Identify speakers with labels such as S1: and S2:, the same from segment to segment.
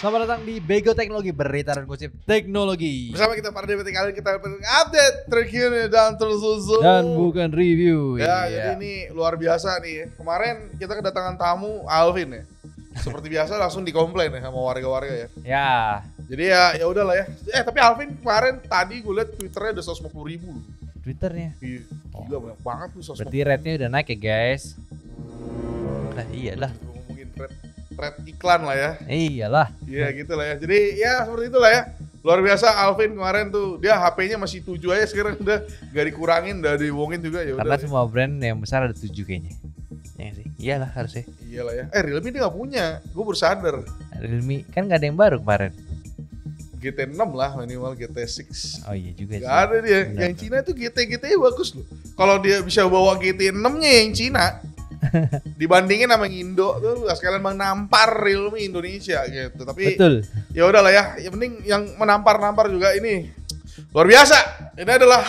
S1: Selamat datang di Bego Teknologi, berita dan gosip teknologi.
S2: Bersama kita pada detik kali kita update terkini dan tersusun.
S1: Dan bukan review.
S2: Ya, jadi ini luar biasa nih. Kemarin kita kedatangan tamu Alvin ya. Seperti biasa langsung dikomplain ya sama warga-warga ya.
S1: Ya.
S2: Jadi ya udahlah ya. Tapi Alvin kemarin tadi gue liat Twitternya udah 150.000 loh.
S1: Twitternya.
S2: Gila banyak banget tuh 150.000.
S1: Berarti rate-nya udah naik ya guys. Nah, iyalah.
S2: Ngomongin thread iklan lah ya.
S1: Iyalah.
S2: Iya gitu lah ya. Jadi ya seperti itulah ya. Luar biasa Alvin kemarin tuh dia HP-nya masih 7 aja, sekarang udah gak dikurangin, udah diwongin juga ya.
S1: Karena
S2: udah,
S1: semua brand yang besar ada 7 kayaknya. Ya sih. Iyalah harusnya.
S2: Iyalah ya. Realme dia gak punya. Gue baru sadar.
S1: Realme kan gak ada yang baru kemarin.
S2: GT6 lah minimal, GT6.
S1: Oh iya juga sih.
S2: Gak ada dia.
S1: Benar.
S2: Yang Cina tuh GT bagus loh. Kalau dia bisa bawa GT6-nya yang Cina dibandingin sama yang Indo tuh sekalian menampar Realme Indonesia gitu. Tapi
S1: Betul.
S2: ya udahlah ya. Yang penting yang menampar-nampar juga ini luar biasa. Ini adalah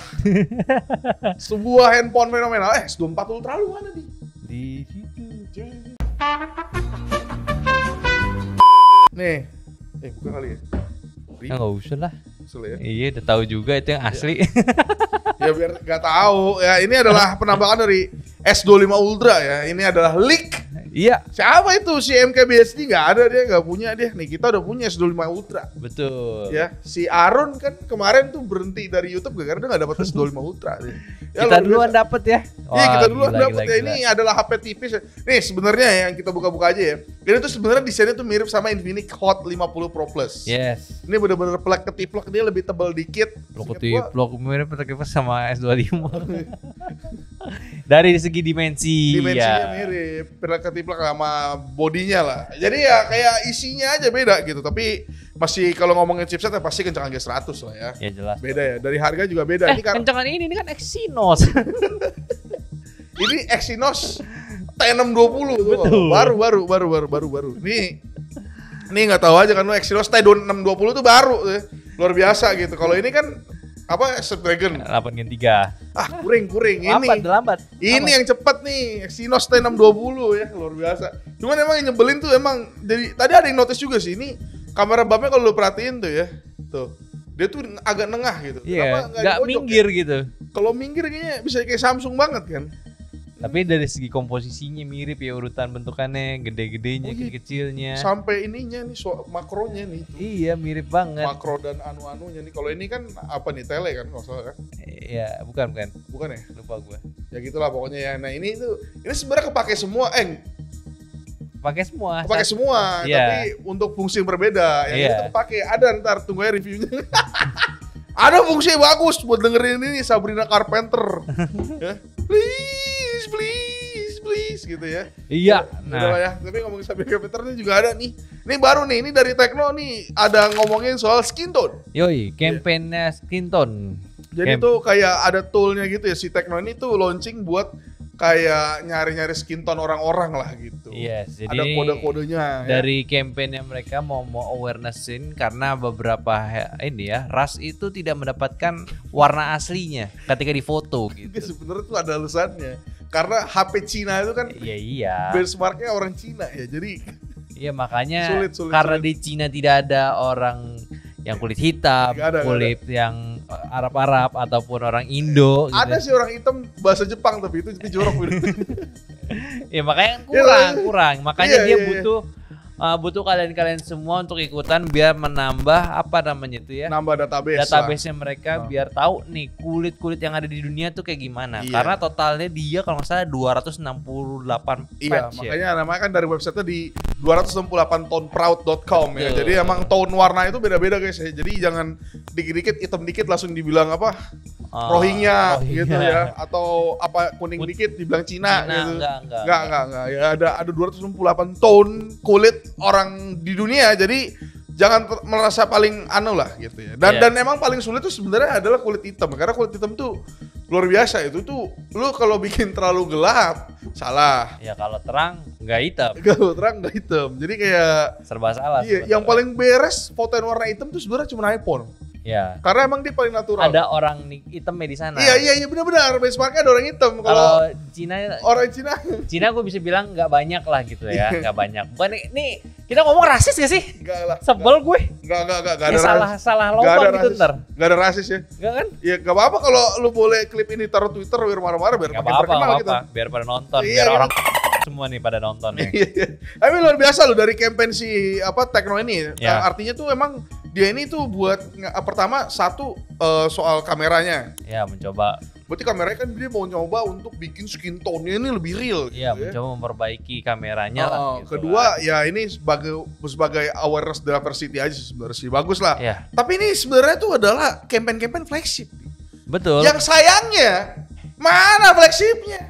S2: sebuah handphone fenomenal. S24 Ultra lu mana nih?
S1: Di situ.
S2: Nih. Buka kali ya.
S1: Enggak usah lah.
S2: Kesel ya.
S1: Iya, udah tahu juga itu yang asli.
S2: Ya biar nggak tahu ya, ini adalah penampakan dari S25 Ultra ya. Ini adalah leak.
S1: Iya,
S2: Siapa itu si MKBHD? Nggak ada, dia nggak punya dia. Nih kita udah punya S25 Ultra.
S1: betul.
S2: Ya, si Arun kan kemarin tuh berhenti dari YouTube gara-gara dia nggak dapat S25 Ultra. Ya,
S1: Kita
S2: luar
S1: duluan
S2: biasa.
S1: dapet ya.
S2: Iya, kita
S1: Wah,
S2: duluan
S1: gila,
S2: dapat
S1: gila,
S2: ya.
S1: gila.
S2: Ini adalah HP tipis. Nih sebenarnya ya, yang kita buka-buka aja ya. Ini tuh sebenarnya desainnya tuh mirip sama Infinix Hot 50 Pro Plus.
S1: Yes.
S2: Ini bener-bener plek ketiplek, dia lebih tebal dikit.
S1: Blok
S2: Seingat gua,
S1: blok mirip sama S25. Dari segi dimensi.
S2: dimensinya
S1: ya.
S2: mirip, plek ketiplek sama bodinya lah. Jadi ya kayak isinya aja beda gitu. Tapi masih kalau ngomongin chipset ya pasti kencangan G100 lah ya.
S1: Ya jelas.
S2: Beda ya, dari harga juga beda. Ini kan
S1: kencangan ini kan Exynos.
S2: ini Exynos T620 tuh.
S1: Betul.
S2: Baru. Ini nggak tahu aja kan lo Exynos T620 tuh baru ya. Luar biasa gitu. Kalau ini kan apa Snapdragon
S1: 8 Gen 3.
S2: kuring ini.
S1: Lambat.
S2: Ini yang cepat nih, Exynos T620 ya, luar biasa. Cuman emang yang nyebelin tuh emang jadi tadi ada yang notice juga sih, ini kamera bumpnya kalau lu perhatiin tuh ya. Tuh. Dia tuh agak nengah gitu.
S1: Iya,
S2: Kenapa
S1: nggak
S2: di pojok
S1: minggir
S2: ya?
S1: gitu.
S2: Kalau minggir kayaknya bisa kayak Samsung banget kan.
S1: Tapi dari segi komposisinya mirip ya, urutan bentukannya, gede-gedenya,
S2: Oh iya.
S1: kecil-kecilnya.
S2: Sampai ininya nih makronya nih. Tuh.
S1: Iya, mirip banget.
S2: Makro dan anu-anunya nih. Kalau ini kan apa nih, tele kan kalau salah kan?
S1: Iya, bukan.
S2: Bukan ya?
S1: Lupa gua.
S2: Ya gitulah pokoknya ya. Nah, ini sebenarnya kepake semua.
S1: Pakai semua.
S2: Pakai semua,
S1: Iya.
S2: tapi untuk fungsi yang berbeda. Yang
S1: Iya.
S2: itu pakai ada, ntar tunggu ya reviewnya. Ada fungsi yang bagus buat dengerin ini Sabrina Carpenter. Ya. Please gitu ya.
S1: Iya.
S2: Udah lah ya. Tapi ngomongin Sabrina Carpenter ini juga ada nih. Ini baru nih, ini dari Tekno nih ada ngomongin soal skin tone.
S1: Yoi, campaign-nya skin tone.
S2: Jadi tuh kayak ada toolnya gitu ya, si Tekno ini tuh launching buat kayak nyari-nyari skin tone orang-orang lah gitu.
S1: Yes, jadi
S2: ada kode-kodenya.
S1: dari campaign-nya mereka mau awareness-in karena beberapa ini ya, ras itu tidak mendapatkan warna aslinya ketika difoto
S2: Ya.
S1: gitu.
S2: Sebenarnya tuh ada alasannya. Karena HP Cina itu kan
S1: Iya.
S2: benchmarknya orang Cina ya. Jadi
S1: Iya, makanya
S2: Sulit,
S1: karena
S2: sulit.
S1: di Cina tidak ada orang yang kulit hitam,
S2: Nggak ada.
S1: kulit yang Arab-Arab ataupun orang Indo gitu.
S2: ada sih orang hitam bahasa Jepang tapi itu jorok gitu.
S1: Ya makanya
S2: Iya,
S1: kurang. Makanya
S2: iya,
S1: dia
S2: iya.
S1: butuh kalian semua untuk ikutan biar menambah apa namanya itu ya.
S2: Nambah database.
S1: Database-nya mereka
S2: Oh.
S1: biar tahu nih kulit-kulit yang ada di dunia tuh kayak gimana.
S2: Iya.
S1: Karena totalnya dia kalau nggak salah 268
S2: Iya,
S1: patch ya.
S2: makanya namanya kan dari website-nya di 268toneproud.com ya.
S1: Betul.
S2: Jadi emang tone warna itu beda-beda guys ya. Jadi jangan dikit-dikit hitam dikit langsung dibilang apa Rohingya gitu ya, atau apa kuning dikit dibilang Cina gitu. Enggak. Ya ada 268 tone kulit orang di dunia. Jadi jangan merasa paling anu lah gitu ya. Dan emang paling sulit tuh sebenarnya adalah kulit hitam. Karena kulit hitam tuh luar biasa, itu tuh lu kalau bikin terlalu gelap salah.
S1: Ya kalau terang nggak hitam.
S2: Kalau terang nggak hitam. Jadi kayak
S1: Serba salah.
S2: iya, yang paling beres foto yang warna hitam tuh sebenarnya cuma iPhone.
S1: Ya.
S2: Karena emang dia paling natural.
S1: Ada orang hitamnya di sana.
S2: Iya benar-benar. Benchmarknya ada orang hitam.
S1: Kalau Cina
S2: orang Cina
S1: gue bisa bilang nggak banyak lah gitu ya, nggak banyak. Bukan ini Kita ngomong rasis gak sih?
S2: Enggak lah.
S1: Sebel gue.
S2: Enggak ada
S1: salah lomba gitu ntar.
S2: Enggak ada rasis ya.
S1: Enggak kan?
S2: Ya enggak apa-apa kalau lu boleh klip ini taruh Twitter biar marah-marah biar makin terkenal kita.
S1: Biar pada nonton,
S2: iya,
S1: biar orang semua nih pada nonton ya.
S2: Tapi luar biasa loh dari campaign si Tekno ini.
S1: Ya.
S2: Artinya tuh emang dia ini tuh buat pertama satu soal kameranya.
S1: Ya, mencoba.
S2: Berarti kameranya kan dia mau nyoba untuk bikin skin tone-nya ini lebih real.
S1: Iya,
S2: gitu,
S1: mencoba memperbaiki kameranya lah. Gitu
S2: kedua,
S1: kan.
S2: ya ini sebagai awareness diversity aja sebenarnya sih bagus lah.
S1: Ya.
S2: Tapi ini sebenarnya tuh adalah campaign flagship.
S1: Betul.
S2: Yang sayangnya mana flagshipnya?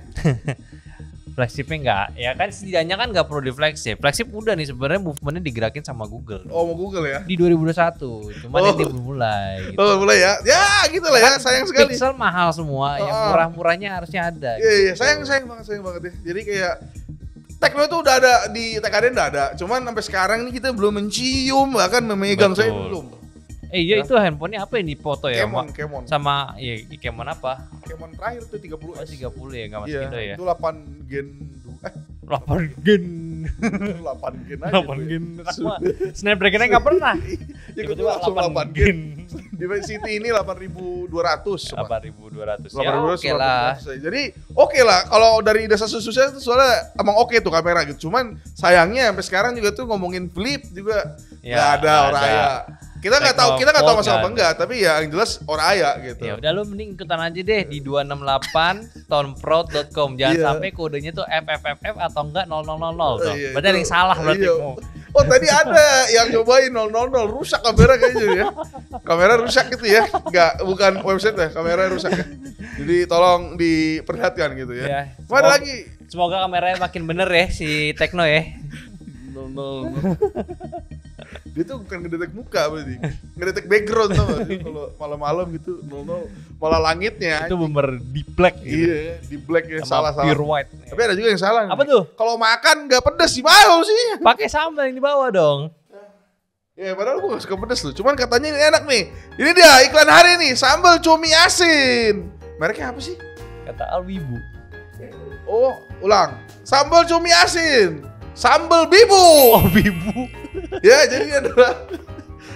S1: Flagshipnya enggak, ya kan setidaknya kan nggak perlu di flagship. Flagship udah nih sebenarnya movementnya digerakin sama Google.
S2: Oh, mau Google ya?
S1: Di 2021, cuman ini belum mulai. Gitu.
S2: Oh, mulai ya? Ya, gitu lah ya, sayang sekali.
S1: Pixel mahal semua, yang murah-murahnya harusnya ada.
S2: Iya, sayang banget ya. Jadi kayak Tekno itu udah ada di TKD udah ada, cuman sampai sekarang ini kita belum mencium bahkan memegang. Betul. Saya belum.
S1: Iya itu handphonenya apa yang dipoto ya?
S2: Kemon.
S1: Sama Kemon apa?
S2: Kemon terakhir tuh 30S.
S1: Oh 30 ya, nggak masih Indo ya?
S2: Itu 8 gen
S1: 8 gen
S2: 8 gen aja
S1: 8 gen sama Snapdragon-nya nggak pernah.
S2: Tiba-tiba langsung 8 gen. Di City ini 8.200.
S1: 8.200.
S2: Ya oke lah. Jadi oke lah kalau dari dasar susah itu soalnya emang oke tuh kamera gitu. Cuman sayangnya sampai sekarang juga tuh ngomongin flip juga nggak ada orang ya. Kita nggak tahu masalah apa enggak, tapi ya yang jelas orang aya gitu.
S1: Ya udah lu mending ikutan aja deh di 268tonproud.com. Jangan sampai kodenya tuh FFFF atau enggak 0000 tuh. Berarti ada yang salah berarti.
S2: Oh tadi ada yang nyobain 000 rusak kamera kayaknya ya. Kamera rusak gitu ya. Enggak, bukan website ya, kamera rusak ya. Jadi tolong diperhatikan gitu ya. Mana lagi?
S1: Semoga kameranya makin bener ya si Tekno ya.
S2: 00. Dia tuh bukan ngedetek muka berarti, ngedetek background tau gak? Kalau malam-malam gitu, malah langitnya.
S1: Itu bener di black gitu.
S2: Iya, di black ya, salah.
S1: Pure white.
S2: Tapi ada juga yang salah.
S1: Apa tuh?
S2: Kalau makan nggak pedes sih mau sih.
S1: Pakai sambal yang di bawah dong.
S2: Ya padahal gue gak suka pedes loh, cuman katanya ini enak nih. Ini dia iklan hari nih, sambal cumi asin. Mereknya apa sih?
S1: Kata Alwibu.
S2: Oh, ulang. Sambal cumi asin. Sambal bibu.
S1: Oh bibu.
S2: Ya jadi adalah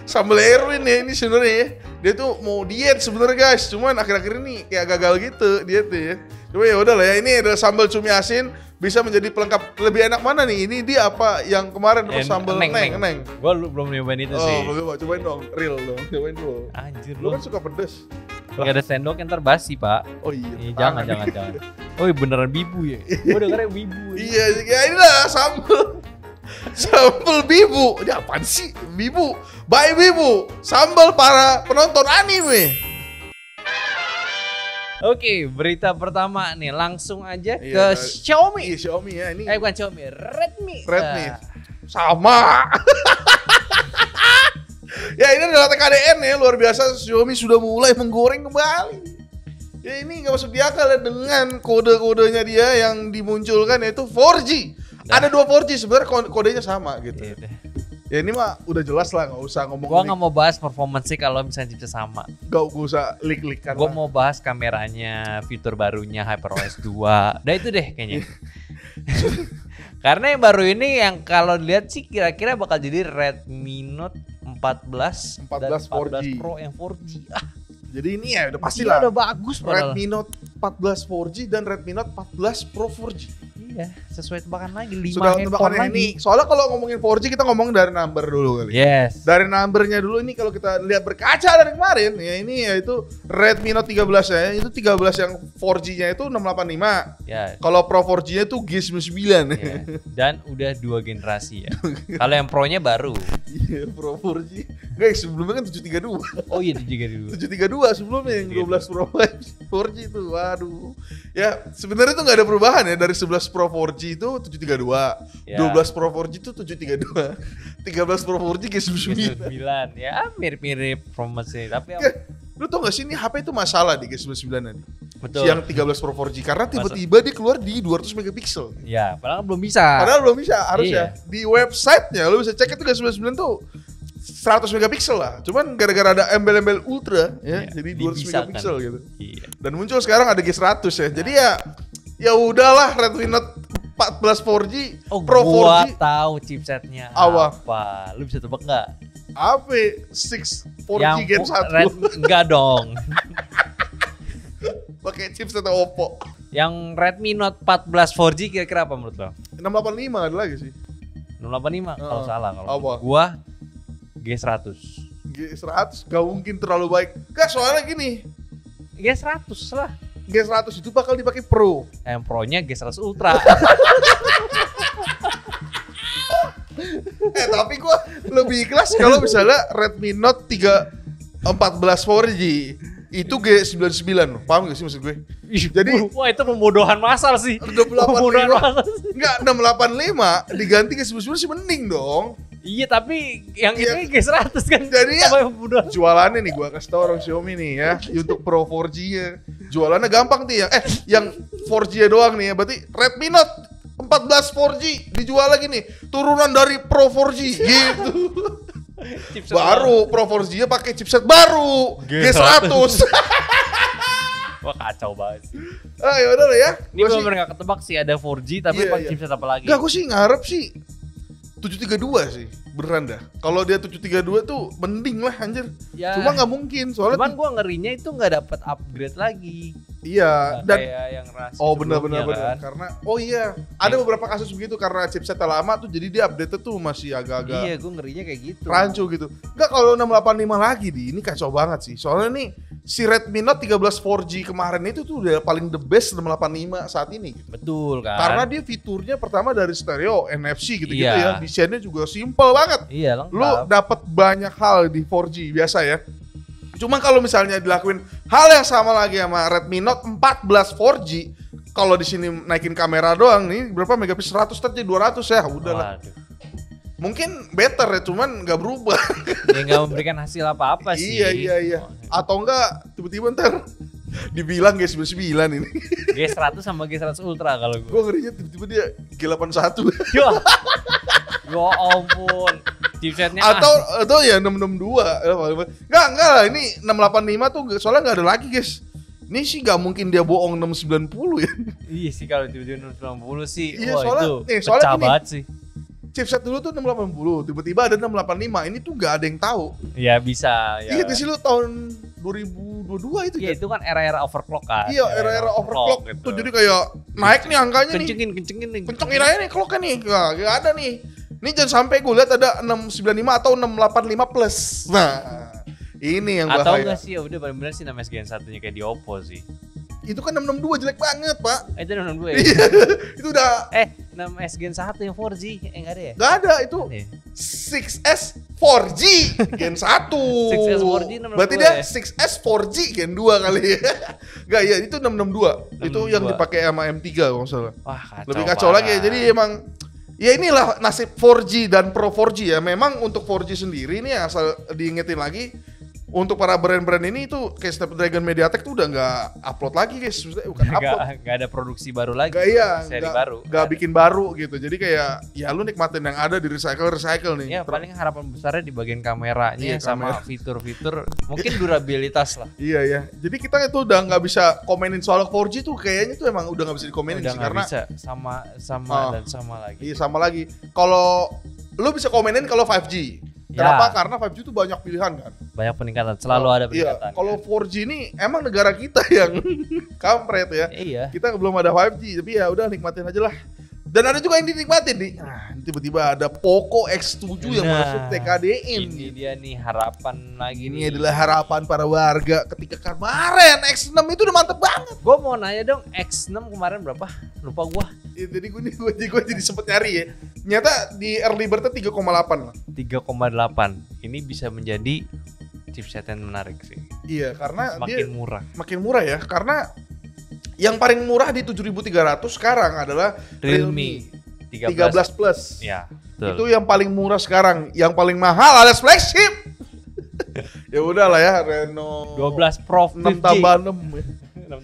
S2: sambal Erwin ya ini sebenarnya ya. Dia tuh mau diet sebenarnya guys, cuman akhir-akhir ini kayak gagal gitu dietnya ya. Cuma ya udah lah ya, ini adalah sambal cumi asin bisa menjadi pelengkap. Lebih enak mana nih? Ini dia apa yang kemarin terus sambal neng.
S1: Gua belum nyobain itu sih.
S2: Oh, cobain dong, real dong, cobain dulu.
S1: Anjir
S2: lu kan suka pedes.
S1: Gak ada sendok yang terbasi pak.
S2: Oh iya.
S1: Jangan. Oh beneran bibu ya. Gue dengernya bibu.
S2: Iya, ya inilah sambal bibu. Ini apaan sih? Bibu. Baik bibu. Sambal para penonton anime.
S1: Oke, berita pertama nih langsung aja ke Xiaomi.
S2: Iya, Xiaomi ya ini.
S1: Bukan Xiaomi, Redmi.
S2: Sama. Ya ini adalah TKDN ya, luar biasa. Xiaomi sudah mulai menggoreng kembali. Ya ini gak masuk di akal ya dengan kode-kodenya dia yang dimunculkan yaitu 4G. Ada 2 4G sebenarnya kodenya sama gitu. Ya ini mah udah jelas lah, gak usah ngomong.
S1: Gua gak mau bahas performance sih kalau misalnya chipset sama.
S2: Gak usah lik-likan.
S1: Gua mau bahas kameranya, fitur barunya HyperOS 2. Udah itu deh kayaknya. Karena yang baru ini yang kalau dilihat sih kira-kira bakal jadi Redmi Note 14 dan 14 Pro yang 4G.
S2: Jadi ini ya udah pasti lah.
S1: Udah bagus padahal.
S2: Redmi Note 14 4G dan Redmi Note 14 Pro 4G.
S1: Iya, sesuai tebakan lagi 5
S2: sudah
S1: handphone lagi.
S2: Ini. Soalnya kalau ngomongin 4G kita ngomong dari number dulu kali.
S1: Yes.
S2: Dari numbernya dulu ini kalau kita lihat berkaca dari kemarin ya ini yaitu Redmi Note 13 ya. Itu 13 yang 4G-nya itu 685.
S1: Ya.
S2: Kalau Pro 4G-nya itu G99. Ya.
S1: Dan udah 2 generasi ya. Kalau yang Pro-nya baru.
S2: Iya, Pro 4G. Guys, sebelumnya kan 732.
S1: Oh iya 732.
S2: 732 sebelumnya yang 12 Pro 4G itu. Waduh. Ya, sebenarnya itu enggak ada perubahan ya dari 11 Pro 4G itu 732. Ya. 12 Pro 4G itu 732. 13 Pro 4G G99.
S1: Ya, mirip-mirip performance-nya. Tapi
S2: lu tau gak sih ini HP itu masalah di G99 nanti.
S1: Betul.
S2: Yang 13 Pro 4G karena tiba-tiba dia keluar di 200 megapiksel.
S1: Ya, padahal belum bisa.
S2: Harusnya. Di website-nya lu bisa cek itu G99 tuh 100 megapiksel lah. Cuman gara-gara ada embel-embel ultra ya, jadi 200 megapiksel gitu. Iya. Dan muncul sekarang ada G100 ya. Jadi ya udahlah Redmi Note 14 4G,
S1: Pro gua
S2: 4G.
S1: Tahu chipsetnya
S2: apa?
S1: Lu bisa tebak nggak?
S2: Apa? 6 4G
S1: Yang
S2: Gen 1.
S1: enggak dong.
S2: Pakai chipset Oppo.
S1: Yang Redmi Note 14 4G kira-kira apa menurut lo?
S2: 685 ada lagi sih.
S1: 685 kalau salah kalau
S2: Apa?
S1: gua G100.
S2: G100 gak mungkin terlalu baik. Gak, soalnya gini.
S1: G100 lah.
S2: G100 itu bakal dipakai Pro.
S1: Yang Pro-nya G100 Ultra.
S2: Tapi gua lebih ikhlas kalau misalnya Redmi Note 14 4G itu G99 loh. Paham gak sih maksud gue? Jadi
S1: wah itu pembodohan massal sih.
S2: 285 enggak 685 diganti G99 sih mending dong.
S1: Iya tapi yang itu G100 kan.
S2: Jadi ya jualannya nih gua kasih tau orang Xiaomi nih ya untuk Pro 4G nya. Jualannya gampang nih yang 4G doang nih ya. Berarti Redmi Note 14 4G dijual lagi nih turunan dari Pro 4G gitu. Baru Pro 4G nya pakai chipset baru G100.
S1: Wah kacau banget sih.
S2: Ya udah lah ya.
S1: Ini benar-benar gak ketebak sih ada 4G tapi pakai chipset apa lagi?
S2: Gak, aku sih ngarep sih 732 sih beneran dah. Kalau dia 732 tuh mending lah anjir. Ya. Cuma nggak mungkin soalnya.
S1: Cuman gua ngerinya itu nggak dapat upgrade lagi.
S2: Iya.
S1: Dan kayak yang
S2: benar. Karena ada beberapa kasus begitu karena chipset lama tuh jadi dia update tuh masih agak-agak.
S1: Iya, gua ngerinya kayak gitu.
S2: Rancu gitu. Enggak, kalau 685 lagi ini kacau banget sih. Soalnya nih si Redmi Note 13 4G kemarin itu tuh udah paling the best 685 saat ini gitu.
S1: Betul kan.
S2: Karena dia fiturnya pertama dari stereo, NFC gitu-gitu ya. Desainnya juga simple banget.
S1: Iya, lengkap.
S2: Lu dapat banyak hal di 4G biasa ya. Cuma kalau misalnya dilakuin hal yang sama lagi sama Redmi Note 14 4G, kalau di sini naikin kamera doang nih berapa megapiksel 100 tadi 200 ya, udahlah. Mungkin better ya, cuman nggak berubah.
S1: Ya nggak memberikan hasil apa-apa sih.
S2: Iya. Atau enggak tiba-tiba ntar dibilang G99 ini.
S1: G100 sama G100 Ultra kalau gue.
S2: Gue ngerinya tiba-tiba dia G81.
S1: Ya ampun. Chipsetnya
S2: atau ya 662. Enggak lah, ini 685 tuh soalnya nggak ada lagi, guys. Ini sih nggak mungkin dia bohong 690 ya.
S1: Iya sih kalau tiba-tiba 690 sih.
S2: Iya,
S1: wah
S2: soalnya,
S1: itu pecah banget sih.
S2: Chipset dulu tuh 680, tiba-tiba ada 685. Ini tuh nggak ada yang tahu.
S1: Iya bisa. Ya.
S2: Iya sih lu tahun 2022 itu.
S1: Iya itu kan era-era overclock kan.
S2: Iya era-era overclock gitu. Tuh jadi kayak naik nih angkanya
S1: kencengin
S2: nih. Kencengin aja nih clocknya nih. Nggak ada nih. Ini jangan sampai gue lihat ada 695 atau 685 plus. Nah ini yang bahaya.
S1: Atau enggak sih ya udah benar-benar sih namanya Gen 1-nya kayak di Oppo sih.
S2: Itu kan 662 jelek banget, Pak.
S1: Itu 662 ya?
S2: Itu udah
S1: 6S Gen 1 yang 4G, enggak ada ya?
S2: Enggak ada, itu 6S 4G Gen 1.
S1: 6S 4G 662.
S2: Berarti dia 6S 4G Gen 2 kali ya. Enggak, ya itu 662. Itu yang dipakai sama M3 kalau enggak salah.
S1: Wah, kacau.
S2: Lebih kacau lagi ya. Jadi emang ya inilah nasib 4G dan Pro 4G ya. Memang untuk 4G sendiri ini asal diingetin lagi, untuk para brand-brand ini itu kayak Snapdragon MediaTek tuh udah nggak upload lagi, guys. Maksudnya bukan upload.
S1: Nggak ada produksi baru lagi.
S2: Seri baru. Nggak bikin baru gitu. Jadi kayak ya lu nikmatin yang ada di recycle nih.
S1: Ya paling harapan besarnya di bagian kameranya sama fitur-fitur. Mungkin durabilitas lah.
S2: Iya. Jadi kita itu udah nggak bisa komenin soal 4G tuh, kayaknya tuh emang udah nggak bisa dikomenin
S1: udah
S2: sih karena
S1: bisa. Sama lagi.
S2: Iya sama lagi. Kalau lu bisa komenin kalau 5G. Kenapa? Karena 5G itu banyak pilihan kan.
S1: Banyak peningkatan, selalu ada peningkatan.
S2: Iya. Kalau 4G ini emang negara kita yang kampret ya.
S1: Iya.
S2: Kita belum ada 5G, tapi ya udah nikmatin aja lah. Dan ada juga yang dinikmatin nih. Nah, tiba-tiba ada Poco X7 yang masuk TKD-in.
S1: Ini dia nih harapan lagi.
S2: Ini adalah harapan para warga ketika kemarin X6 itu udah mantep banget.
S1: Gue mau nanya dong, X6 kemarin berapa? Lupa gue.
S2: Ya, jadi gue jadi sempet nyari ya. Ternyata di early bird 3,8 lah.
S1: 3,8. Ini bisa menjadi chipset yang menarik sih.
S2: Iya, karena
S1: makin murah.
S2: Makin murah ya, karena yang paling murah di 7.300 sekarang adalah Realme 13 Plus.
S1: Ya, betul.
S2: Itu yang paling murah sekarang. Yang paling mahal alias flagship. Ya udahlah ya, Reno
S1: 12 Pro
S2: 6 tambah 6.
S1: 6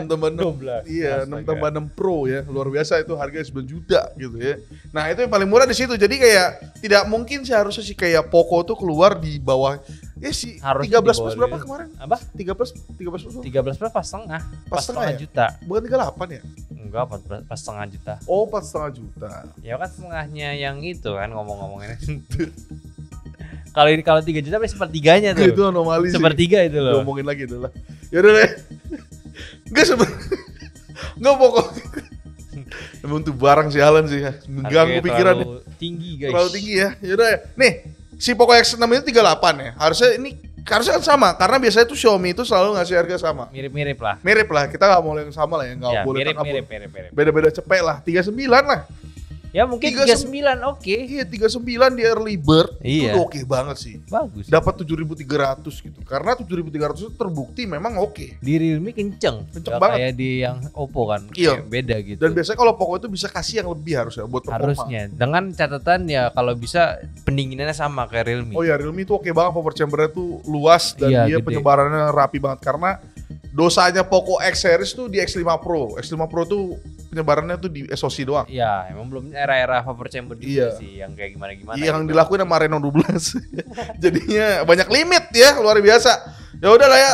S2: tambah 6. Iya, 6 tambah 6 Pro ya. Luar biasa itu harganya 9 juta gitu ya. Nah, itu yang paling murah di situ. Jadi kayak tidak mungkin seharusnya sih kayak Poco tuh keluar di bawah sih 13 plus berapa kemarin?
S1: Apa?
S2: 13 plus
S1: 13 plus pas setengah
S2: ya?
S1: Juta.
S2: Bukan 38 ya?
S1: Enggak, 4,5 juta.
S2: Oh, 4,5 juta.
S1: Ya kan setengahnya yang itu kan ngomong-ngomongin. Kalau 3 juta berarti sepertiganya tuh.
S2: Itu anomali sih.
S1: Sepertiga itu loh.
S2: Ngomongin lagi adalah. Ya udah deh. Enggak Enggak pokoknya. Emang tuh barang si Alan sih ya. Mengganggu pikiran.
S1: Terlalu tinggi guys.
S2: Terlalu tinggi ya. Yaudah ya. Nih, si Poco X6 itu 38 ya. Harusnya kan sama karena biasanya tuh Xiaomi itu selalu ngasih harga sama.
S1: Mirip-mirip lah.
S2: Mirip lah. Kita nggak mau yang sama lah ya. Nggak boleh
S1: mirip.
S2: Beda-beda cepet lah. 39 lah.
S1: Ya mungkin 39 oke.
S2: Iya 39 di early bird
S1: iya.
S2: Itu oke banget sih.
S1: Bagus.
S2: Dapat 7.300 gitu. Karena 7.300 itu terbukti memang oke.
S1: Di Realme kenceng
S2: banget.
S1: Kayak di yang Oppo kan.
S2: Iya.
S1: Kayak beda gitu.
S2: Dan biasanya kalau Poco itu bisa kasih yang lebih harusnya buat performa.
S1: Harusnya. Dengan catatan ya kalau bisa pendinginannya sama kayak Realme.
S2: Oh ya Realme itu oke banget, power chambernya tuh luas dan dia
S1: gede.
S2: penyebarannya rapi banget karena dosanya Poco X series tuh di X5 Pro. X5 Pro tuh penyebarannya tuh di SoC doang.
S1: Iya, emang belum era-era vapor chamber juga sih yang kayak gimana-gimana.
S2: Yang
S1: gitu.
S2: dilakuin sama Reno 12. Jadinya banyak limit ya, luar biasa. Ya udah lah ya,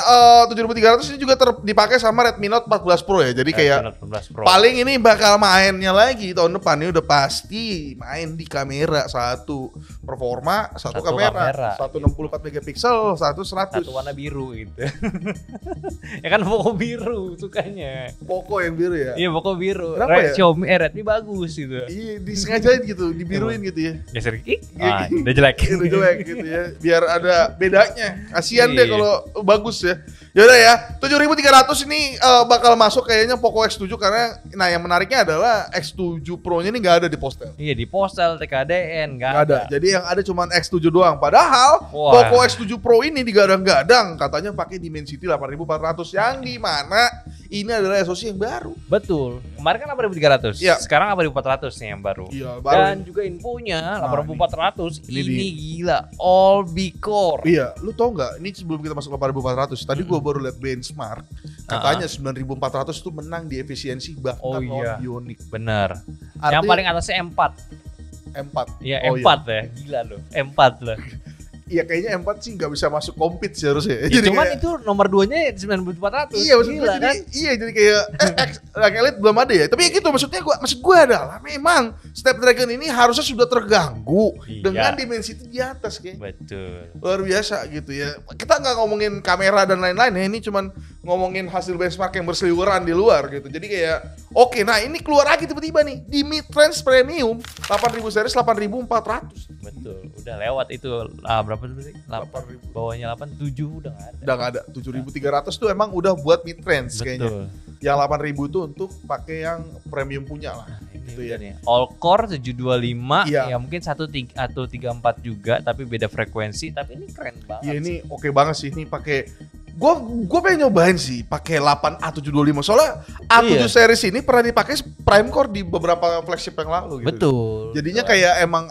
S2: 7.300 ini juga dipakai sama Redmi Note 14 Pro ya. Jadi kayak paling ini bakal mainnya lagi tahun depan ini udah pasti main di kamera satu performa, satu kamera, satu 64 megapiksel, satu 100.
S1: Satu warna biru gitu. Ya kan Poco biru sukanya.
S2: Poco yang biru ya?
S1: Iya Poco biru.
S2: Kenapa ya?
S1: Xiaomi Redmi bagus gitu.
S2: Iya, disengajain gitu, dibiruin gitu ya.
S1: Geser udah jelek.
S2: Udah jelek gitu ya. Biar ada bedanya. Kasihan deh
S1: Iya.
S2: kalau bagus ya. Yaudah ya, 7.300 ini bakal masuk kayaknya Poco X7 karena yang menariknya adalah X7 Pro-nya ini nggak ada di postel.
S1: Iya di postel TKDN nggak
S2: ada. Jadi yang ada cuma X7 doang. Padahal Poco X7 Pro ini digadang-gadang katanya pakai Dimensity 8400 yang di mana ini adalah SoC yang baru.
S1: Betul. Kemarin kan 8300.
S2: Iya.
S1: Sekarang 8400 nih yang baru.
S2: Iya, baru.
S1: Dan juga infonya 8400 ini gila all B-core.
S2: Iya, lu tau nggak? Ini sebelum kita masuk 8400, tadi gua baru lihat benchmark. Katanya 9400 itu menang di efisiensi bahkan lawan Bionic.
S1: Bener. Yang paling atasnya M4.
S2: M4.
S1: Iya, M4 ya. Gila loh. M4 loh.
S2: Iya kayaknya M4 sih nggak bisa masuk compete sih harusnya.
S1: Ya, cuman kayak, itu nomor 2-nya 9400.
S2: Iya maksudnya kan? Iya jadi kayak yang Elite belum ada ya. Tapi ya gitu maksud gue adalah memang Snapdragon ini harusnya sudah terganggu dengan dimensi itu di atas kayak.
S1: Betul.
S2: Luar biasa gitu ya. Kita nggak ngomongin kamera dan lain-lain ya. Ini cuman ngomongin hasil benchmark yang berseliweran di luar gitu. Jadi kayak oke, nah ini keluar lagi tiba-tiba nih di mid-range premium 8000 series 8400.
S1: Betul. Udah lewat itu berapa tuh sih?
S2: 8.000.
S1: Bawahnya 87 udah enggak ada.
S2: Udah enggak ada. 7.300 tuh emang udah buat mid range kayaknya. Yang 8.000 tuh untuk pakai yang premium punya lah. Gitu ya.
S1: Nih. All core 725 ya mungkin 1 atau 34 juga tapi beda frekuensi tapi ini keren banget.
S2: Iya ini oke banget sih ini pakai Gue pengen nyobain sih pakai 8A725 soalnya A7 series ini pernah dipakai prime core di beberapa flagship yang lalu gitu.
S1: Betul.
S2: Jadinya kayak emang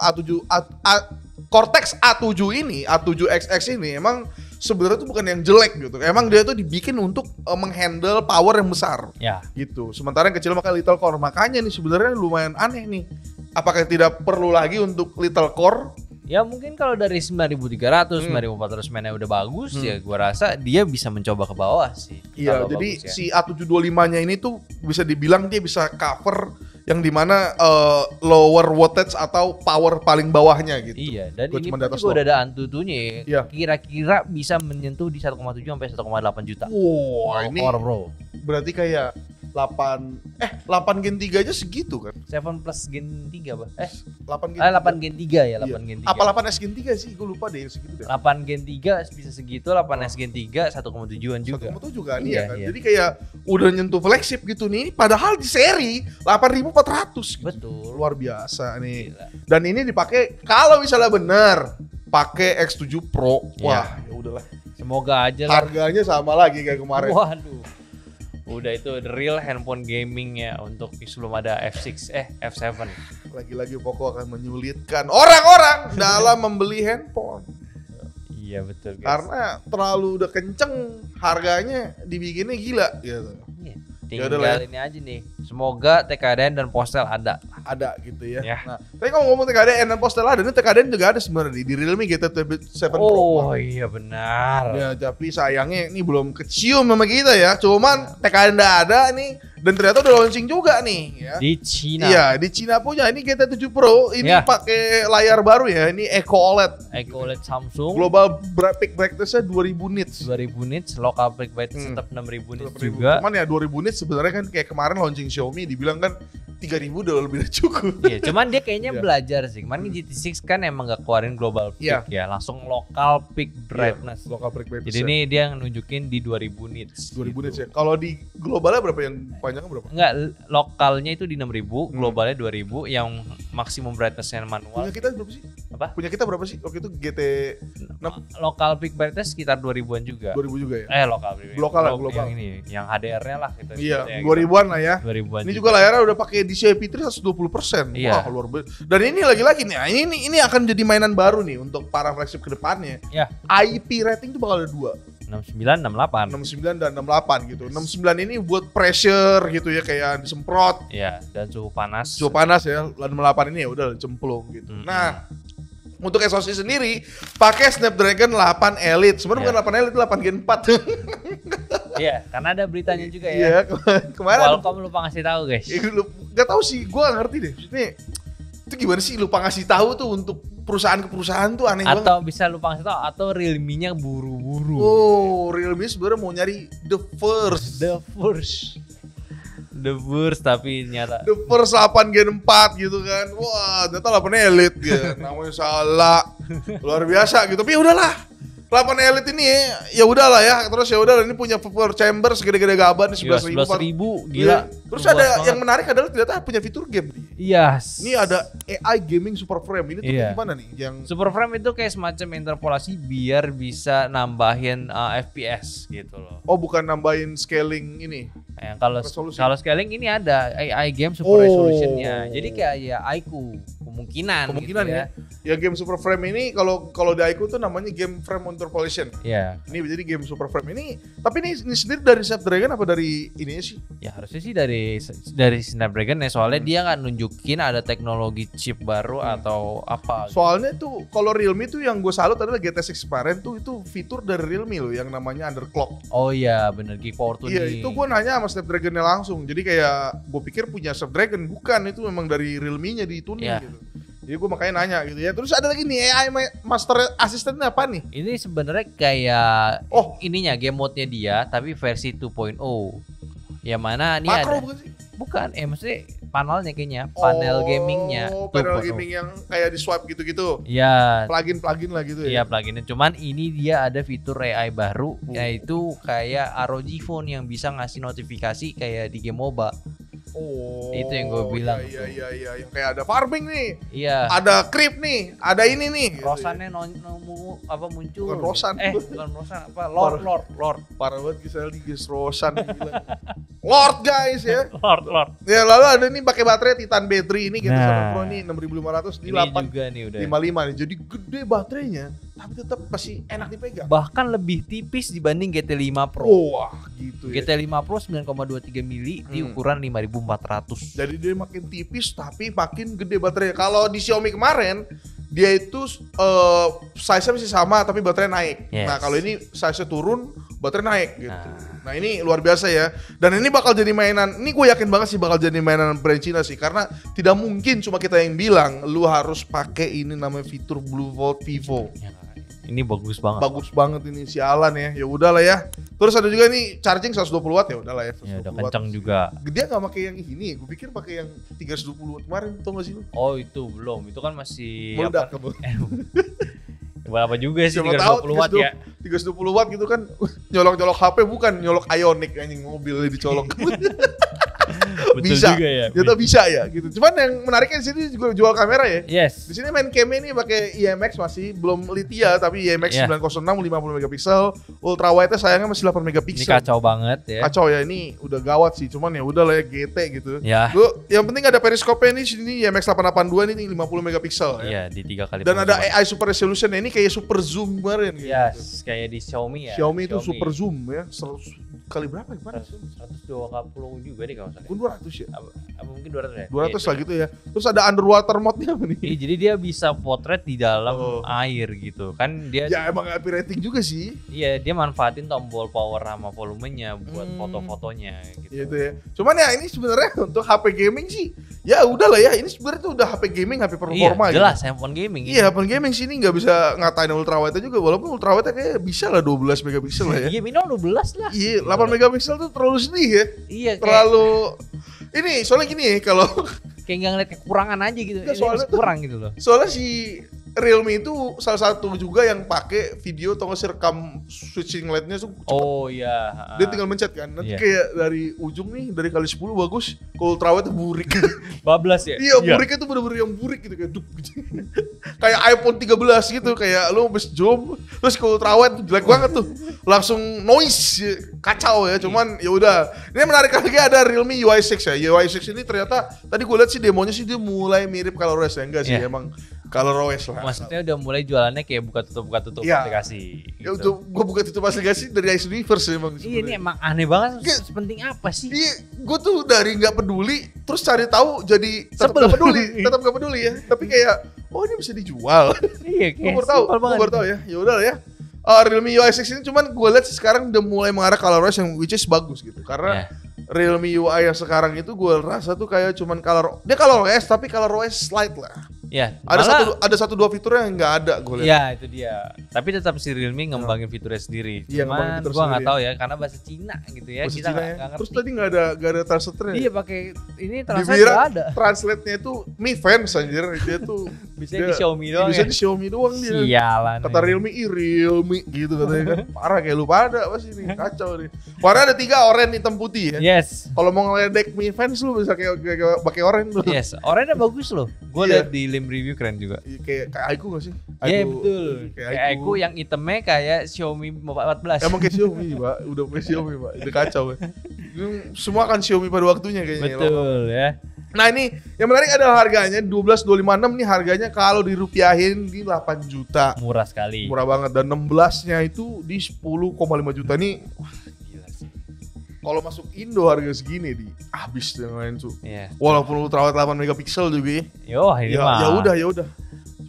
S2: Cortex A7 ini, A7XX ini emang sebenarnya tuh bukan yang jelek gitu. Emang dia tuh dibikin untuk menghandle power yang besar. Ya. Gitu. Sementara yang kecil makanya little core. Makanya nih sebenarnya lumayan aneh nih. Apakah tidak perlu lagi untuk little core?
S1: Ya mungkin kalau dari 9300, 9400 mainnya udah bagus ya gua rasa dia bisa mencoba ke bawah sih.
S2: Iya, jadi si A725-nya ini tuh bisa dibilang dia bisa cover yang dimana lower wattage atau power paling bawahnya gitu.
S1: Iya, dan ini pun juga udah ada Antutunya ya. Kira-kira bisa menyentuh di 1,7 sampai 1,8 juta.
S2: Wow, ini
S1: core bro.
S2: Berarti kayak 8 Gen 3 aja segitu kan?
S1: 7 plus Gen 3 bah.
S2: 8
S1: Gen 3 ya, 8 Gen 3.
S2: Apa 8S Gen 3 sih? Gue lupa deh segitu deh.
S1: 8 Gen 3 bisa segitu, 8S Gen 3 1,7an juga.
S2: 1,7 kan iya kan. Jadi kayak udah nyentuh flagship gitu nih, padahal di seri 8400 gitu.
S1: Betul.
S2: Luar biasa nih. Gila. Dan ini dipakai kalau misalnya benar pakai X7 Pro. Wah, ya udahlah.
S1: Semoga aja lah.
S2: Harganya sama lagi kayak kemarin.
S1: Waduh. Udah itu the real handphone gaming ya untuk sebelum ada F7.
S2: Lagi-lagi Poco akan menyulitkan orang-orang dalam membeli handphone.
S1: Iya betul guys.
S2: Karena terlalu udah kenceng harganya dibikinnya gila gitu.
S1: Iya. Tinggal ini aja nih. Semoga TKDN dan Postel ada
S2: gitu ya. Nah, tapi kalau ngomong TKDN dan Postel ada, ini TKDN juga ada sebenarnya di Realme GT7 Pro.
S1: Oh iya benar.
S2: Ya, tapi sayangnya ini belum kecium sama kita ya. Cuman TKDN udah ada nih Dan ternyata udah launching juga nih ya.
S1: Di Cina.
S2: Iya, di Cina punya. Ini GT7 Pro, ini pakai layar baru ya. Ini Eco OLED.
S1: Eco OLED Samsung.
S2: Global peak brightness-nya 2000 nits.
S1: 2000 nits, local peak brightness tetap 6000 nits juga.
S2: Cuman ya 2000 nits sebenarnya kan kayak kemarin launching Xiaomi dibilang kan 3000 udah lebih dari cukup.
S1: Iya, cuman dia kayaknya belajar sih. Kemarin GT6 kan emang gak keluarin global peak ya, langsung local peak brightness.
S2: Local peak brightness.
S1: Jadi ini dia nunjukin di 2000 nits.
S2: 2000 nits ya. Kalau di globalnya berapa, yang panjangnya berapa?
S1: Enggak, lokalnya itu di 6000, globalnya 2000, yang maksimum brightness-nya manual.
S2: Punya kita berapa sih?
S1: Apa?
S2: Punya kita berapa sih? Waktu itu GT 6
S1: local peak brightness sekitar 2000-an juga.
S2: 2000 juga ya?
S1: Lokal peak.
S2: Global.
S1: Yang ini, yang HDR-nya lah gitu.
S2: Iya, 2000-an lah ya.
S1: 2000-an.
S2: Ini juga layarnya udah pakai DCI P3 120%.
S1: Iya.
S2: Wah, luar biasa. Dan ini lagi-lagi nih, ini akan jadi mainan baru nih untuk para flagship ke depannya.
S1: Ya.
S2: IP rating tuh bakal ada 2.
S1: 69, 68.
S2: 69 dan 68 gitu. 69 ini buat pressure gitu ya, kayak disemprot.
S1: Iya, dan suhu panas.
S2: Suhu panas ya. Dan 68 ini ya udah cemplung gitu. Nah, untuk SoC sendiri pakai Snapdragon 8 Elite. Sebenarnya bukan 8 Elite, 8 Gen 4.
S1: Iya, karena ada beritanya juga ya.
S2: Iya, kemarin
S1: Qualcomm lupa ngasih tahu, guys.
S2: Gak tahu sih, gue gak ngerti deh. Ini itu gimana sih lupa ngasih tahu tuh untuk perusahaan ke perusahaan tuh aneh banget.
S1: Atau bisa lupa ngasih tahu, atau Realme-nya buru-buru.
S2: Oh, Realme sebenarnya mau nyari the first
S1: tapi nyata
S2: the first 8 Gen 4 gitu kan. Wah, ternyata 8 Elite gitu. Namanya salah. Luar biasa gitu. Tapi udahlah. 8 Elite ini ya udahlah ya. Terus ya udah, ini punya vapor chamber segede-gede gaban
S1: 11.000, gila.
S2: Terus ada yang menarik adalah ternyata punya fitur game.
S1: Iya.
S2: Ini ada AI gaming super frame. Ini tuh gimana nih? Yang
S1: super frame itu kayak semacam interpolasi biar bisa nambahin FPS gitu loh.
S2: Oh, bukan nambahin scaling ini.
S1: Kalau scaling ini ada AI game super resolutionnya. Jadi kayak ya iQOO kemungkinan gitu ya.
S2: Ya game super frame ini kalau di iQOO tuh namanya game frame interpolation.
S1: Iya.
S2: Ini jadi game super frame ini. Tapi ini sendiri dari Snapdragon apa dari ininya sih?
S1: Ya harusnya sih dari Snapdragon ya, soalnya dia nggak nunjukin ada teknologi chip baru atau apa.
S2: Soalnya tuh kalau Realme tuh yang gue salut adalah GT6 kemarin tuh itu fitur dari Realme loh yang namanya underclock.
S1: Oh iya bener, Geek Power Tuning.
S2: Iya, itu gue nanya sama Snapdragon-nya langsung. Jadi kayak gue pikir punya Snapdragon, bukan, itu memang dari Realme-nya di tuning gitu. Jadi gue makanya nanya gitu ya. Terus ada lagi nih AI Master Assistant apa nih?
S1: Ini sebenarnya kayak ininya game mode-nya dia tapi versi 2.0. Yang mana nih
S2: Makro
S1: ada?
S2: bukan sih?
S1: Bukan, maksudnya panelnya kayaknya, panel gamingnya.
S2: Panel gaming yang kayak di swipe gitu-gitu.
S1: Iya.
S2: Plugin lah gitu ya.
S1: Iya, pluginnya. Cuman ini dia ada fitur AI baru, yaitu kayak ROG Phone yang bisa ngasih notifikasi kayak di game MOBA.
S2: Oh,
S1: itu yang gue bilang.
S2: Iya, yang kayak ada farming nih.
S1: Iya.
S2: Ada creep nih, ada ini nih.
S1: Rosannya muncul.
S2: Bukan Rosan.
S1: Bukan Rosan, apa? Lord.
S2: Parah banget kisah di guys, Rosan gila. Lord guys ya.
S1: Lord.
S2: Ya lalu ada nih pakai baterai Titan B3 ini GT7 Pro ini 6500 di 8
S1: juga nih udah
S2: 55 nih. Jadi gede baterainya, tapi tetap masih enak dipegang.
S1: Bahkan lebih tipis dibanding GT5 Pro.
S2: Wah, gitu ya.
S1: GT5 Pro 9,23 mili di ukuran 5400.
S2: Jadi dia makin tipis tapi makin gede baterainya. Kalau di Xiaomi kemarin dia itu size-nya masih sama tapi baterai naik.
S1: Yes.
S2: Nah, kalau ini size-nya turun, baterai naik gitu. Nah, ini luar biasa ya. Dan ini bakal jadi mainan. Ini gue yakin banget sih bakal jadi mainan brand Cina sih, karena tidak mungkin cuma kita yang bilang lu harus pakai ini namanya fitur Blue Volt Vivo.
S1: Ya, ini bagus banget.
S2: Bagus banget ini, sialan ya. Ya udahlah ya. Terus ada juga nih charging 120 watt, ya udahlah ya.
S1: Ya udah kencang juga.
S2: Dia nggak pakai yang ini. Gue pikir pakai yang 320 watt kemarin, tau gak sih lu?
S1: Oh, itu belum. Itu kan masih
S2: meledak
S1: apa juga sih 320 watt ya.
S2: 320 watt gitu kan. Nyolok-nyolok HP, bukan nyolok Ioniq anjing, mobil dicolok.
S1: Betul
S2: bisa
S1: juga ya.
S2: Ternyata bisa ya gitu. Cuman yang menariknya di sini juga jual kamera ya.
S1: Yes.
S2: Di sini main cam ini pakai IMX, masih belum Lithia tapi IMX 906 50 megapiksel. Ultra wide-nya sayangnya masih 8 megapiksel.
S1: Ini kacau banget ya.
S2: Kacau ya, ini udah gawat sih. Cuman ya udah lah ya, GT gitu.
S1: Ya.
S2: Yang penting ada periskopnya nih, sini IMX 882 ini 50 megapiksel ya.
S1: Iya, di 3 kali.
S2: Dan ada AI super resolution, ini kayak super zoom kemarin gitu.
S1: Yes, kayak di Xiaomi ya.
S2: Xiaomi itu super zoom ya. kali berapa ya?
S1: 120 juga deh kalau
S2: Mungkin 200 ya?
S1: Apa mungkin 200 ya?
S2: 200 lah gitu ya. Terus ada underwater mode-nya apa nih?
S1: Iya, jadi dia bisa potret di dalam air gitu. Kan dia
S2: ya emang happy rating juga sih.
S1: Iya, dia manfaatin tombol power sama volumenya buat foto-fotonya gitu.
S2: Gitu ya. Cuman ya ini sebenarnya untuk HP gaming sih ya udahlah ya, ini sebenarnya tuh udah HP gaming, HP performa
S1: iya, jelas handphone gaming.
S2: Iya, handphone gaming sih ini nggak bisa ngatain ultrawide juga, walaupun ultrawide kayak bisa lah 12 megapiksel lah ya.
S1: Iya, minimal 12 lah.
S2: Iya, 8 megapiksel tuh terlalu sedih ya.
S1: Iya,
S2: terlalu ini soalnya gini ya, kalau
S1: kayak nggak ngeliat kekurangan aja gitu.
S2: Ya, soalnya
S1: kurang gitu loh.
S2: Soalnya si Realme itu salah satu juga yang pakai video atau nggak rekam switching LED-nya tuh cepet.
S1: Oh iya.
S2: Dia tinggal mencet kan. Nanti kayak dari ujung nih, dari kali 10 bagus, kalau ultrawide tuh burik.
S1: Bablas ya?
S2: Iya, buriknya tuh bener-bener yang burik gitu kayak dup gitu. Kayak iPhone 13 gitu, kayak lu habis zoom, terus kalau ultrawide tuh jelek banget tuh. Langsung noise, kacau ya. Cuman ya udah. Ini menarik lagi ada Realme UI6 ya. UI6 ini ternyata tadi gue lihat sih demonya sih dia mulai mirip ColorOS ya, enggak sih emang ColorOS lah.
S1: Maksudnya udah mulai jualannya kayak buka tutup aplikasi.
S2: Gitu. Ya untuk gue buka tutup aplikasi dari Ice Universe emang.
S1: Iya, ini emang aneh banget. Sepenting apa sih?
S2: Iya, gue tuh dari nggak peduli terus cari tahu jadi tetap nggak peduli ya. Tapi kayak ini bisa dijual.
S1: Iya, kayak
S2: gue baru tahu ya. Ya udah lah ya. Realme UI6 ini cuman gue lihat sekarang udah mulai mengarah ColorOS yang which is bagus gitu. Karena Realme UI yang sekarang itu gue rasa tuh kayak cuman dia ColorOS tapi ColorOS Lite lah.
S1: Ya,
S2: ada satu dua fitur yang nggak ada gue lihat.
S1: Iya, itu dia. Tapi tetap si Realme ngembangin fiturnya sendiri. Cuman gue nggak tahu ya karena bahasa Cina gitu ya.
S2: Bahasa
S1: kita nggak ngerti.
S2: Terus tadi nggak ada translator-nya.
S1: Iya, pakai ini translate nggak ada.
S2: Translate-nya itu Mi Fans anjir, dia tuh
S1: bisa di Xiaomi doang.
S2: Bisa di Xiaomi doang dia.
S1: Sialan.
S2: Kata Realme gitu katanya kan. Parah kayak lupa ada apa sih ini, kacau nih. Warna ada 3, oranye, hitam, putih ya.
S1: Yes.
S2: Kalau mau ngeledek Mi Fans lu bisa kayak pakai oranye tuh.
S1: Yes, oranye bagus loh. Gue lihat di lim review keren juga.
S2: Kayak Aiku gak sih?
S1: Iya betul. Kayak Aiku yang itemnya kayak Xiaomi 14.
S2: Emang kayak Xiaomi Pak, udah kayak Xiaomi Pak, udah kacau ya. Semua kan Xiaomi pada waktunya kayaknya.
S1: Betul ya.
S2: Nah ini yang menarik adalah harganya 12256 nih, harganya kalau dirupiahin di 8 juta.
S1: Murah sekali.
S2: Murah banget, dan 16-nya itu di 10,5 juta nih. Wah, gila sih. Kalau masuk Indo harga segini habis yang lain tuh.
S1: Yeah.
S2: Walaupun ultrawide 8 megapiksel juga. Ya udah.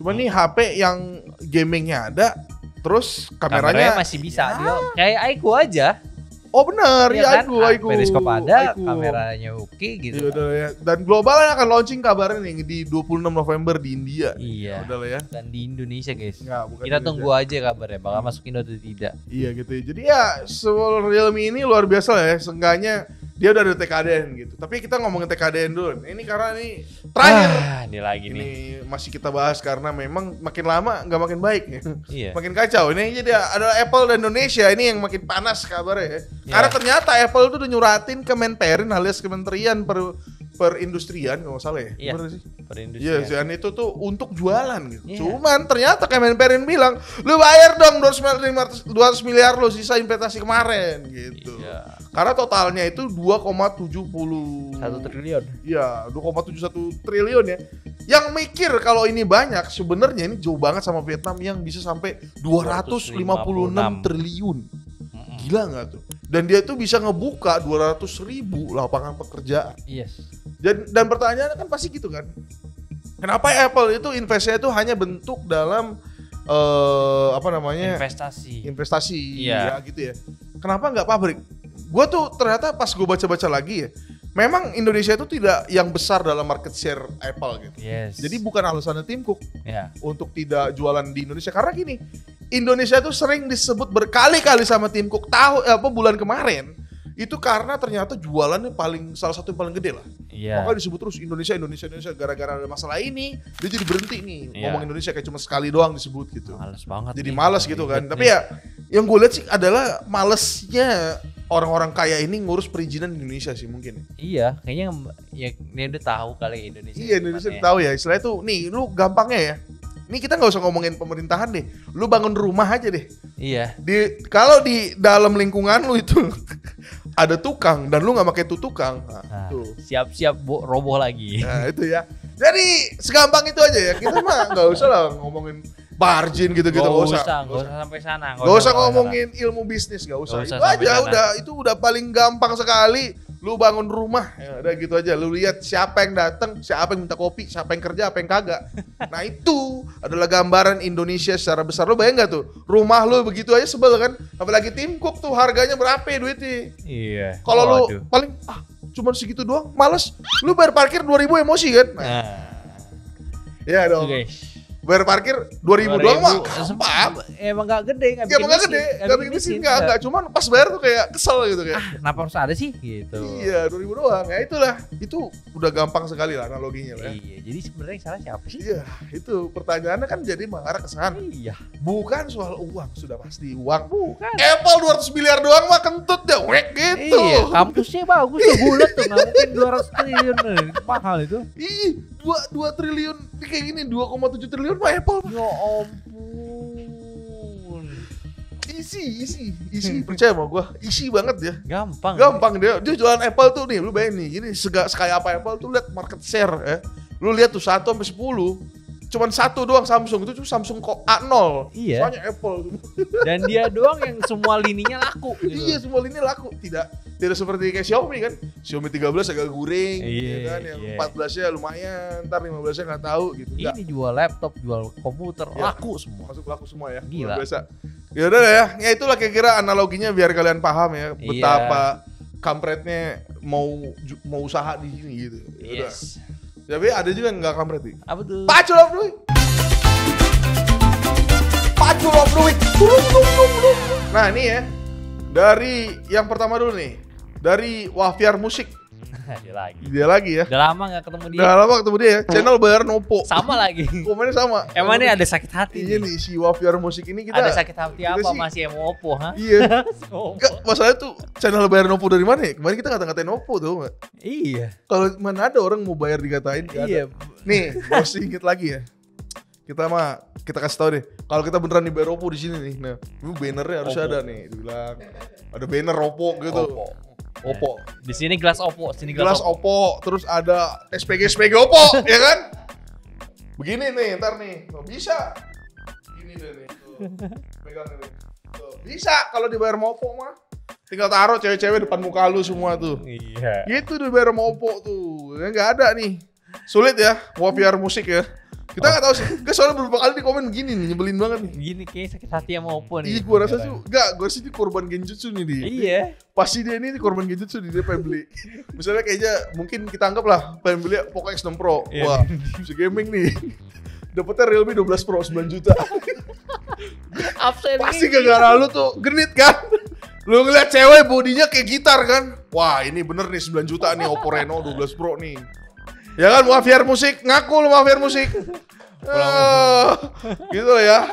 S2: Cuma nih HP yang gamingnya ada, terus kameranya
S1: masih bisa. Kayak Aiku aja.
S2: Oh benar,
S1: ya
S2: kan? Aiku.
S1: Periskop ada, kameranya oke gitu.
S2: Ya. Dan globalnya akan launching kabarnya nih di 26 November di India.
S1: Iya.
S2: Udah lah ya.
S1: Dan di Indonesia guys.
S2: Bukan
S1: kita tunggu aja kabarnya, bakal masuk Indo atau tidak.
S2: Iya gitu ya. Jadi ya Realme ini luar biasa lah ya. Seenggaknya dia udah ada TKDN gitu. Tapi kita ngomongin TKDN dulu. Ini karena ini terakhir.
S1: Ini lagi nih.
S2: Ini masih kita bahas karena memang makin lama nggak makin baik ya.
S1: Iya.
S2: Makin kacau. Ini jadi ada Apple dan Indonesia ini yang makin panas kabarnya ya. Karena ternyata Apple tuh udah nyuratin ke Menperin alias Kementerian Perindustrian kalau nggak salah ya.
S1: Iya.
S2: Sih?
S1: Perindustrian.
S2: Iya, dan itu tuh untuk jualan gitu. Iya. Cuman ternyata Kemenperin bilang, lu bayar dong 200 miliar lu sisa investasi kemarin gitu. Iya. Karena totalnya itu 2,71
S1: triliun.
S2: Iya, 2,71 triliun ya. Yang mikir kalau ini banyak, sebenarnya ini jauh banget sama Vietnam yang bisa sampai 256 triliun. Gila nggak tuh? Dan dia tuh bisa ngebuka 200.000 lapangan pekerjaan.
S1: Yes.
S2: Dan pertanyaannya kan pasti gitu kan. Kenapa Apple itu investasinya itu hanya bentuk dalam investasi ya gitu ya. Kenapa nggak pabrik? Gue tuh ternyata pas gue baca-baca lagi ya, memang Indonesia itu tidak yang besar dalam market share Apple gitu.
S1: Yes.
S2: Jadi bukan alasannya Tim Cook untuk tidak jualan di Indonesia, karena gini, Indonesia itu sering disebut berkali-kali sama Tim Cook bulan kemarin itu karena ternyata jualannya salah satu yang paling gede lah.
S1: Yeah.
S2: Makanya disebut terus Indonesia gara-gara ada masalah ini dia jadi berhenti nih ngomong Indonesia, kayak cuma sekali doang disebut gitu.
S1: Males banget.
S2: Jadi malas gitu kan. Tapi ya yang gue lihat sih adalah malesnya orang-orang kaya ini ngurus perizinan di Indonesia sih mungkin.
S1: Iya, kayaknya ya dia udah tahu kali Indonesia.
S2: Iya, Indonesia udah tahu ya. Istilahnya tuh nih lu gampangnya ya. Ini kita nggak usah ngomongin pemerintahan deh. Lu bangun rumah aja deh.
S1: Iya.
S2: Kalau di dalam lingkungan lu itu ada tukang dan lu nggak pakai tuh tukang, tuh.
S1: Siap-siap roboh lagi.
S2: Nah itu ya. Jadi segampang itu aja ya. Kita mah nggak usah lah ngomongin margin gitu-gitu
S1: Gak
S2: nggak
S1: usah sampai sana. Gak usah
S2: ngomongin ilmu bisnis, nggak usah. Itu aja itu udah paling gampang sekali. Lu bangun rumah, ya udah gitu aja. Lu lihat siapa yang datang, siapa yang minta kopi, siapa yang kerja, apa yang kagak. Nah itu adalah gambaran Indonesia secara besar. Lu bayang gak tuh, rumah lu begitu aja sebel kan? Apalagi Tim Cook tuh harganya berapa duitnya?
S1: Iya.
S2: Kalau lu paling cuma segitu doang, males. Lu bayar parkir 2.000 emosi kan? Ya dong. Bayar parkir 2.000 doang mah
S1: emang gak gede,
S2: gak bikin mesin, gak, cuman pas bayar tuh kayak kesel gitu kayak
S1: kenapa harus ada sih gitu.
S2: Iya 2.000 doang, ya itulah, itu udah gampang sekali lah analoginya lah.
S1: Iya, jadi sebenarnya yang salah siapa sih?
S2: Iya, itu pertanyaannya kan jadi mengarah ke sana.
S1: Iya.
S2: Bukan soal uang, sudah pasti uang.
S1: Bukan.
S2: Apple 200 miliar doang mah kentut deh, wek gitu.
S1: Iya, kampusnya bagus tuh, bulat tuh, nggak mungkin 200 triliun, mahal itu.
S2: Ih, 2 triliun kayak gini, 2,7 triliun mah Apple.
S1: Ya ampun.
S2: Easy, percaya sama gua, easy banget dia.
S1: Gampang
S2: dia jualan Apple tuh nih, lu bayangin nih, gini sekaya apa Apple tuh, lihat market share ya. Lu lihat tuh 1 sampai 10. Cuman satu doang Samsung, itu cuma Samsung kok A0.
S1: Iya.
S2: Soalnya Apple.
S1: Dan dia doang yang semua lininya laku gitu.
S2: Iya, semua lininya laku. Tidak seperti kayak Xiaomi kan. Xiaomi 13 agak guring ya kan, yang 14-nya lumayan, ntar 15-nya enggak tahu gitu.
S1: Ini jual laptop, jual komputer, laku semua.
S2: Laku semua ya.
S1: Gila.
S2: Biasa. Ya udah ya. Ya itulah kira-kira analoginya biar kalian paham ya betapa kampretnya mau usaha di sini gitu. Ya udah. Tapi ada juga yang nggak kampret nih.
S1: Apa tuh?
S2: Pacul of duit. Nah ini ya, dari yang pertama dulu nih, dari Wahfiar Musik. Dia lagi ya.
S1: Udah lama gak ketemu dia.
S2: Udah lama ketemu dia ya. Channel bayar Nopo.
S1: Sama lagi.
S2: Komennya sama.
S1: Emang ini ada sakit hati.
S2: Iya nih si Wahfiar Musik ini kita.
S1: Ada sakit hati apa sih, masih emo Oppo ha?
S2: Iya. Enggak, masalahnya tuh channel bayar Nopo dari mana ya? Kemarin kita ngata-ngatain Nopo tuh gak?
S1: Iya.
S2: Kalau mana ada orang mau bayar dikatain.
S1: Iya.
S2: Nih, masih inget lagi ya. Kita kasih tahu deh. Kalau kita beneran di bayar Oppo di sini nih. Nah, ini bannernya harus ada nih. Dibilang ada banner Oppo gitu. Oppo.
S1: Di sini gelas Oppo, sini
S2: gelas Oppo. Terus ada SPG Oppo, ya kan? Begini nih, ntar nih. Tuh, bisa. Gini deh nih. Tuh. Pegang nih. Tuh. Bisa kalau dibayar sama Oppo mah. Tinggal taruh cewek-cewek depan muka lu semua tuh.
S1: Iya.
S2: Gitu dibayar sama Oppo tuh. Ya nggak ada nih. Sulit ya, Wahfiar Musik ya. Kita nggak tahu sih, soalnya beberapa kali di komen gini nih, nyebelin banget nih.
S1: Gini kayak sakit hati sama Oppo nih.
S2: Iya, gua rasa tuh, gue sih di korban genjutsu nih dia.
S1: Iya.
S2: Pasti dia ini korban genjutsu dia pengen beli. Misalnya kayaknya mungkin kita anggap lah pengen beli Poco X6 Pro. Iya. Wah, si gaming nih. Dapetnya Realme 12 Pro 9 juta. Pasti gara-gara lu tuh genit kan. Lu ngeliat cewek bodinya kayak gitar kan. Wah, ini bener nih 9 juta nih Oppo Reno 12 Pro nih. Ya kan, Wahfiar Musik, ngaku lu Wahfiar Musik. Gitu lah ya.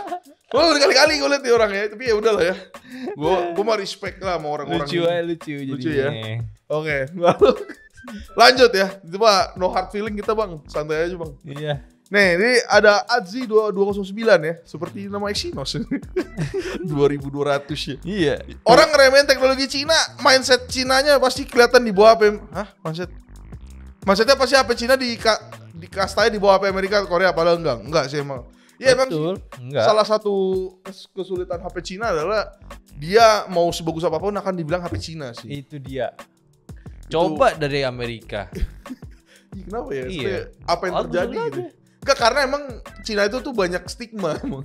S2: Gue berkali-kali gue liat nih orangnya, tapi ya udah lah ya. Gue mah respect lah sama orang-orang.
S1: Lucu
S2: ya. Oke, lalu lanjut ya. Itu mah no hard feeling kita bang, santai aja bang.
S1: Iya.
S2: Nih, ini ada Adzi 209 ya, seperti nama Exynos. 2200 ya.
S1: Iya.
S2: Orang ngeremehin teknologi Cina, mindset Cinanya pasti kelihatan di bawah HP. Hah? Mindsetnya pasti HP Cina dikastain di bawah HP Amerika, Korea, padahal enggak sih emang. Iya emang salah satu kesulitan HP Cina adalah dia mau sebagus apapun akan dibilang HP Cina sih.
S1: Itu dia. Coba dari Amerika.
S2: Kenapa ya?
S1: Iya.
S2: Apa yang terjadi gitu? Enggak, karena emang Cina itu tuh banyak stigma emang.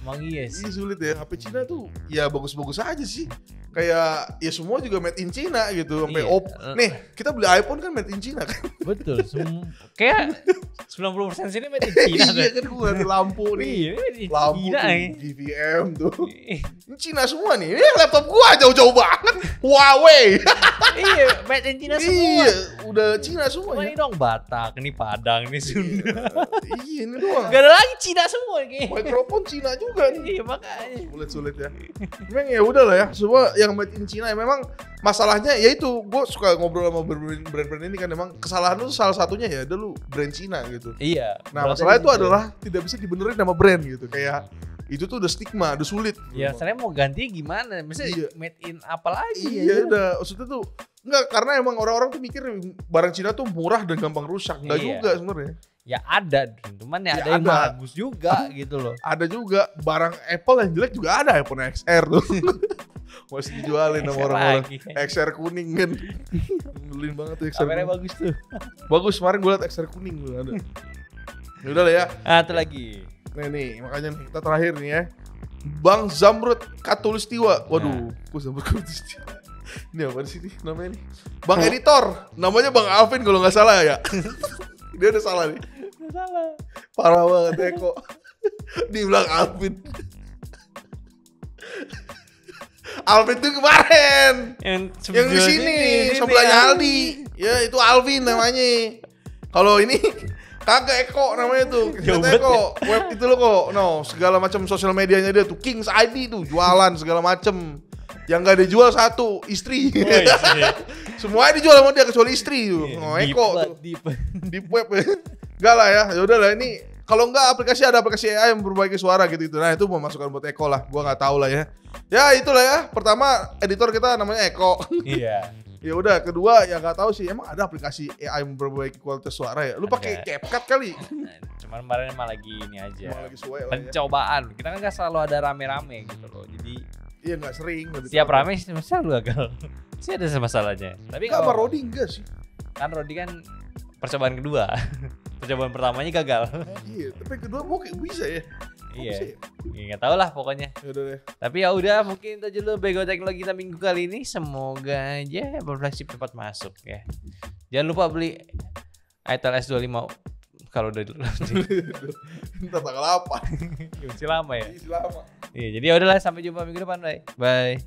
S1: Emang iya sih.
S2: Sulit ya, HP Cina tuh ya bagus-bagus aja sih. Kayak ya semua juga made in China gitu. Sampai Oppo. Nih, kita beli iPhone kan made in China kan.
S1: Betul. Kayak 90% sini made in China kan.
S2: Iya kan, gue liat lampu nih.
S1: Iya, made in
S2: lampu
S1: China
S2: tuh, GVM tuh. Ini Cina semua nih. Ini laptop gua jauh-jauh banget. Huawei.
S1: Iya, made in China semua.
S2: Iya, udah Cina semua.
S1: Ini dong Batak, ini Padang, ini Sunda.
S2: Iya, ini doang.
S1: Gak ada lagi Cina semua kayaknya.
S2: Mikrofon Cina juga nih.
S1: Iya, makanya.
S2: Sulit ya. Memang ya udah lah ya. Semua yang made in China ya memang masalahnya ya itu. Gue suka ngobrol sama brand-brand ini kan, memang kesalahan lu salah satunya ya ada lu brand Cina gitu.
S1: Iya.
S2: Nah, masalahnya itu adalah tidak bisa dibenerin sama brand gitu. Kayak itu tuh udah stigma, udah sulit.
S1: Ya, saya mau ganti gimana? Misalnya made in apa lagi?
S2: Iya, udah. Maksudnya tuh enggak, karena emang orang-orang tuh mikir barang Cina tuh murah dan gampang rusak. Enggak juga sebenarnya.
S1: Ya ada, cuman ya ada yang bagus juga gitu loh.
S2: Ada juga barang Apple yang jelek juga ada, iPhone XR tuh. Masih dijualin sama orang-orang. XR kuning kan. Beliin banget tuh XR.
S1: Kameranya bagus tuh.
S2: Bagus, kemarin gue liat XR kuning tuh ada. Ya udah lah ya.
S1: Itu lagi.
S2: Nih, makanya nih, kita terakhir nih ya. Bang Zamrud Katulistiwa. Waduh, kok Zamrud Katulistiwa. Ini apa sih namanya nih? Bang Editor. Namanya Bang Alvin kalau nggak salah ya. Dia udah salah nih.
S1: Udah salah.
S2: Parah banget ya kok. Dibilang Alvin. Alvin tuh kemarin yang di sini sebelahnya Aldi. Ya itu Alvin namanya. Kalau ini kagak Eko namanya tuh. Kita Eko web itu lo kok. No, segala macam sosial medianya dia tuh Kings ID tuh jualan segala macam. Yang gak dijual satu istri. Semuanya dijual sama dia kecuali istri tuh. Eko tuh. Deep web. Enggak lah ya. Ya udahlah ini kalau enggak ada aplikasi AI yang memperbaiki suara gitu. Nah, itu mau masukkan buat Eko lah. Gua enggak tahu lah ya. Ya itulah ya. Pertama editor kita namanya Eko. Iya. Ya udah, kedua ya enggak tahu sih emang ada aplikasi AI yang memperbaiki kualitas suara ya. Lu pakai CapCut kali.
S1: Cuman kemarin emang lagi ini aja.
S2: Lagi suwe lah.
S1: Pencobaan. Kita kan enggak selalu ada rame-rame gitu loh. Jadi
S2: iya enggak sering.
S1: Setiap rame selalu gagal. Sih ada masalahnya. Tapi
S2: enggak sama Rodi enggak sih.
S1: Kan Rodi kan percobaan kedua. Percobaan pertamanya gagal.
S2: Iya, tapi kedua mungkin bisa ya.
S1: Iya. Enggak tahu lah pokoknya.
S2: Yaudah deh.
S1: Tapi ya udah mungkin itu aja dulu Bego Teknologi kita minggu kali ini. Semoga aja flagship cepat masuk ya. Jangan lupa beli Itel S25 kalau udah
S2: Entah tanggal apa.
S1: Masih lama ya?
S2: Masih lama.
S1: Iya, jadi ya udahlah sampai jumpa minggu depan, bye. Bye.